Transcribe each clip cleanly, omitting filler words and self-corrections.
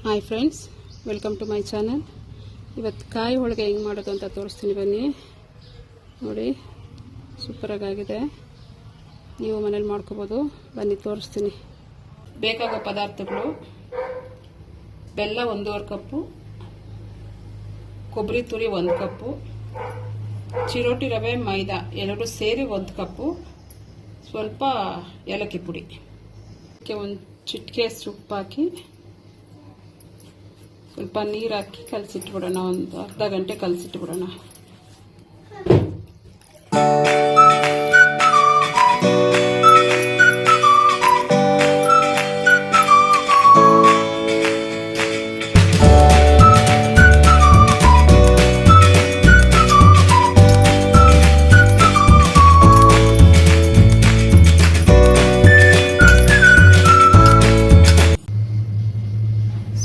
Hi friends, welcome to my channel. ಇವತ್ತು ಕಾಯಿ ಹೋಳಿಗೆ ಹೆಂಗೆ ಮಾಡೋದು ಅಂತ ತೋರಿಸ್ತೀನಿ. ಬನ್ನಿ ನೋಡಿ, ಸೂಪರಾಗಿದೆ. ನೀವು ಮನೇಲಿ ಮಾಡ್ಕೋಬೋದು. ಬನ್ನಿ ತೋರಿಸ್ತೀನಿ. ಬೇಕಾಗೋ ಪದಾರ್ಥಗಳು: ಬೆಲ್ಲ 1.5 ಕಪ್ಪು, ಕೊಬ್ಬರಿ ತುರಿ 1 ಕಪ್ಪು, ಚಿರೋಟಿ ರವೆ, ಮೈದಾ 2 ಸೇರಿ 1 ಕಪ್ಪು, ಸ್ವಲ್ಪ ಏಲಕ್ಕಿ ಪುಡಿ, ಒಂದು ಚಿಟಿಕೆ ಉಪ್ಪು ಹಾಕಿ ಸ್ವಲ್ಪ ನೀರು ಹಾಕಿ ಕಲಸಿಟ್ಬಿಡೋಣ. ಒಂದು ಅರ್ಧ ಗಂಟೆ ಕಲಸಿಟ್ಬಿಡೋಣ.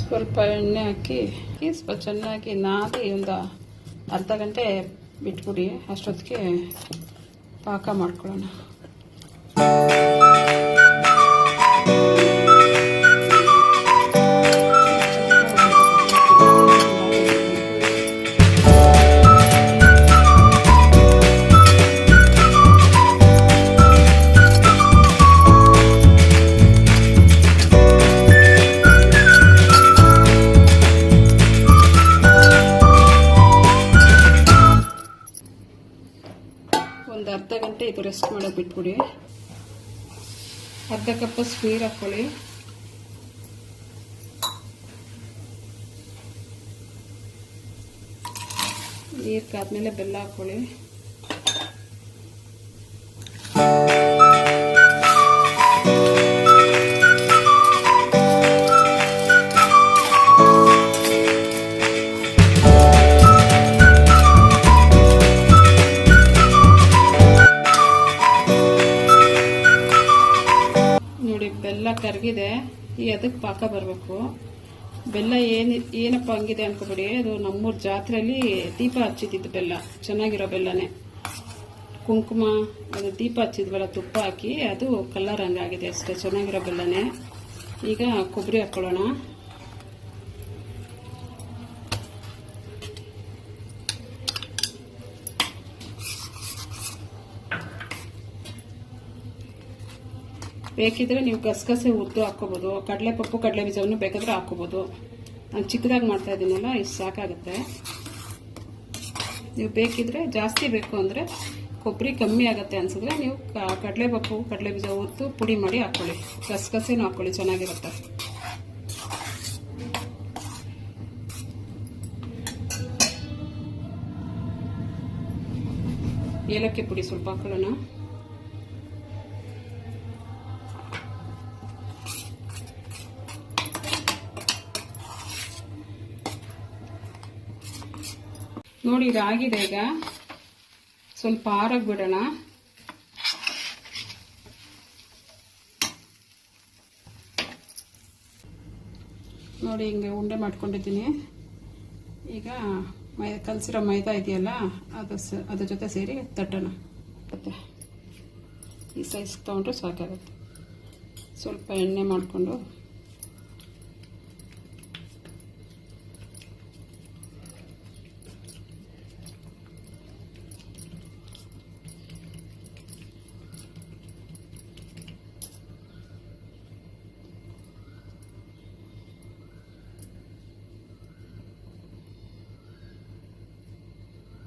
ಸ್ವಲ್ಪ ಎಣ್ಣೆ ಹಾಕಿ ಸ್ವಲ್ಪ ಚೆನ್ನಾಗಿ ನಾದಿ ಒಂದು ಅರ್ಧ ಗಂಟೆ ಬಿಟ್ಬಿಡಿ. ಅಷ್ಟೊತ್ತಿಗೆ ಪಾಕ ಮಾಡ್ಕೊಳ್ಳೋಣ. ಒಂದು ಅರ್ಧ ಗಂಟೆ ಇದು ರೆಸ್ಟ್ ಮಾಡೋಕೆ ಬಿಟ್ಬಿಡಿ. ಅರ್ಧ ಕಪ್ ನೀರು ಹಾಕ್ಕೊಳ್ಳಿ. ನೀರು ಕಾದ್ಮೇಲೆ ಬೆಲ್ಲ ಹಾಕ್ಕೊಳ್ಳಿ. ಬೆಲ್ಲ ಕರಗಿದೆ. ಈ ಅದಕ್ಕೆ ಪಾಕ ಬರಬೇಕು. ಬೆಲ್ಲ ಏನಪ್ಪ ಹಂಗಿದೆ ಅನ್ಕೋಬೇಡಿ. ಅದು ನಮ್ಮೂರ ಜಾತ್ರೆಯಲ್ಲಿ ದೀಪ ಹಚ್ಚಿದ್ದು ಬೆಲ್ಲ, ಚೆನ್ನಾಗಿರೋ ಬೆಲ್ಲನೇ. ಕುಂಕುಮ ಅದು ದೀಪ ಹಚ್ಚಿದ್ವಲ್ಲ, ತುಪ್ಪ ಹಾಕಿ, ಅದು ಕಲರ್ ಹಂಗಾಗಿದೆ ಅಷ್ಟೇ. ಚೆನ್ನಾಗಿರೋ ಬೆಲ್ಲನೇ. ಈಗ ಕೊಬ್ಬರಿ ಹಾಕ್ಕೊಳ್ಳೋಣ. ಬೇಕಿದ್ರೆ ನೀವು ಗಸಗಸೆ ಉದ್ದು ಹಾಕೋಬಹುದು. ಕಡಲೆಪಪ್ಪು, ಕಡಲೆ ಬೀಜವನ್ನು ಬೇಕಾದ್ರೆ ಹಾಕೋಬಹುದು. ನಾನು ಚಿಕ್ಕದಾಗಿ ಮಾಡ್ತಾ ಇದ್ದೀನಲ್ಲ, ಇಷ್ಟು ಸಾಕಾಗುತ್ತೆ. ನೀವು ಬೇಕಿದ್ರೆ ಜಾಸ್ತಿ ಬೇಕು ಅಂದರೆ ಕೊಬ್ಬರಿ ಕಮ್ಮಿ ಆಗುತ್ತೆ ಅನ್ಸಿದ್ರೆ ನೀವು ಕಡಲೆಪಪ್ಪು, ಕಡಲೆ ಬೀಜ ಉದ್ದು ಪುಡಿ ಮಾಡಿ ಹಾಕೊಳ್ಳಿ. ಗಸಗಸೆನೂ ಹಾಕೊಳ್ಳಿ, ಚೆನ್ನಾಗಿರುತ್ತೆ. ಏಲಕ್ಕಿ ಪುಡಿ ಸ್ವಲ್ಪ ಹಾಕೊಳ್ಳೋಣ. ನೋಡಿ, ಇದಾಗಿದೆ. ಈಗ ಸ್ವಲ್ಪ ಆರಕ್ಕೆ ಬಿಡೋಣ. ನೋಡಿ, ಹಿಂಗೆ ಉಂಡೆ ಮಾಡ್ಕೊಂಡಿದ್ದೀನಿ. ಈಗ ಕಲಸಿರೋ ಮೈದಾ ಇದೆಯಲ್ಲ, ಅದ್ರ ಜೊತೆ ಸೇರಿ ತಟ್ಟೋಣ. ಮತ್ತೆ ಈ ಸೈಜ್ ತೊಗೊಂಡ್ರೆ ಸಾಕಾಗುತ್ತೆ. ಸ್ವಲ್ಪ ಎಣ್ಣೆ ಮಾಡಿಕೊಂಡು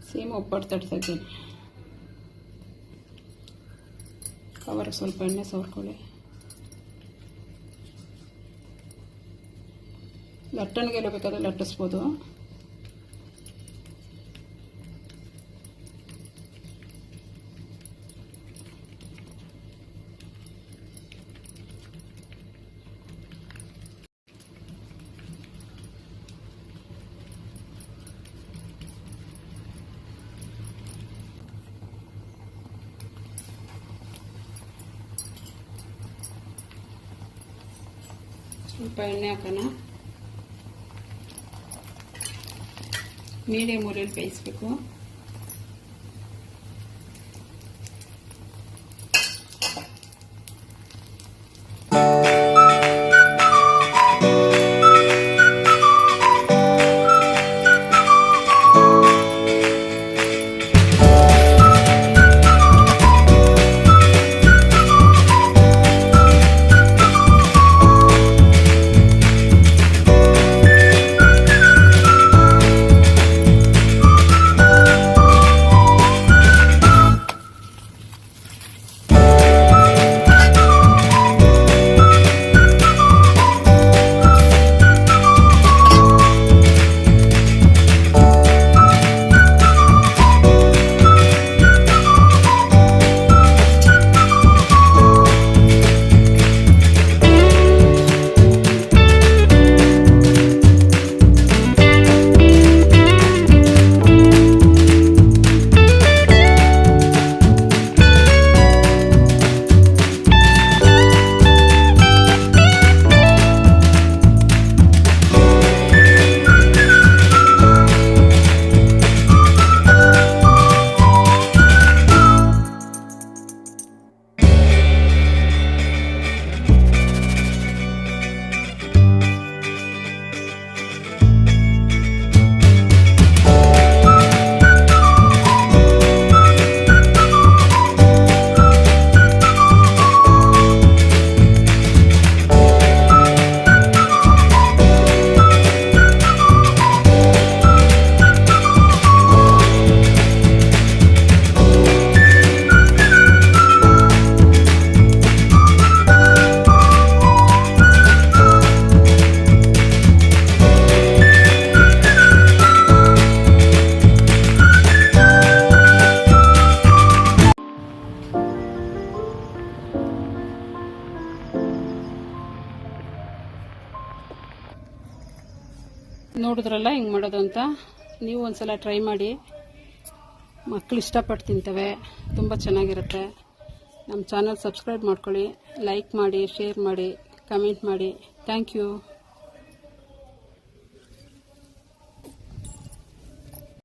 ಸೇಮ್ ಒಬ್ಬಟ್ಟು ತಡ್ತಾ ಇದ್ದೇನೆ. ಕವರ್ ಸ್ವಲ್ಪ ಎಣ್ಣೆ ಸವರ್ಕೊಳ್ಳಿ. ಲಟ್ಟಣಿಗೆಲ್ಲ ಬೇಕಾದ್ರೆ ಲಟ್ಟಿಸ್ಬೋದು. ಸ್ವಲ್ಪ ಎಣ್ಣೆ ಹಾಕೋಣ. ಮೀಡಿಯಮ್ ಉರಿಯಲ್ಲಿ ಬೇಯಿಸಬೇಕು. ನೋಡಿದ್ರಲ್ಲ ಹಿಂಗೆ ಮಾಡೋದು ಅಂತ. ನೀವು ಒಂದ್ಸಲ ಟ್ರೈ ಮಾಡಿ. ಮಕ್ಕಳು ಇಷ್ಟಪಟ್ಟು ತಿಂತವೆ, ತುಂಬ ಚೆನ್ನಾಗಿರುತ್ತೆ. ನಮ್ಮ ಚಾನಲ್ ಸಬ್ಸ್ಕ್ರೈಬ್ ಮಾಡ್ಕೊಳ್ಳಿ, ಲೈಕ್ ಮಾಡಿ, ಶೇರ್ ಮಾಡಿ, ಕಮೆಂಟ್ ಮಾಡಿ. Thank you.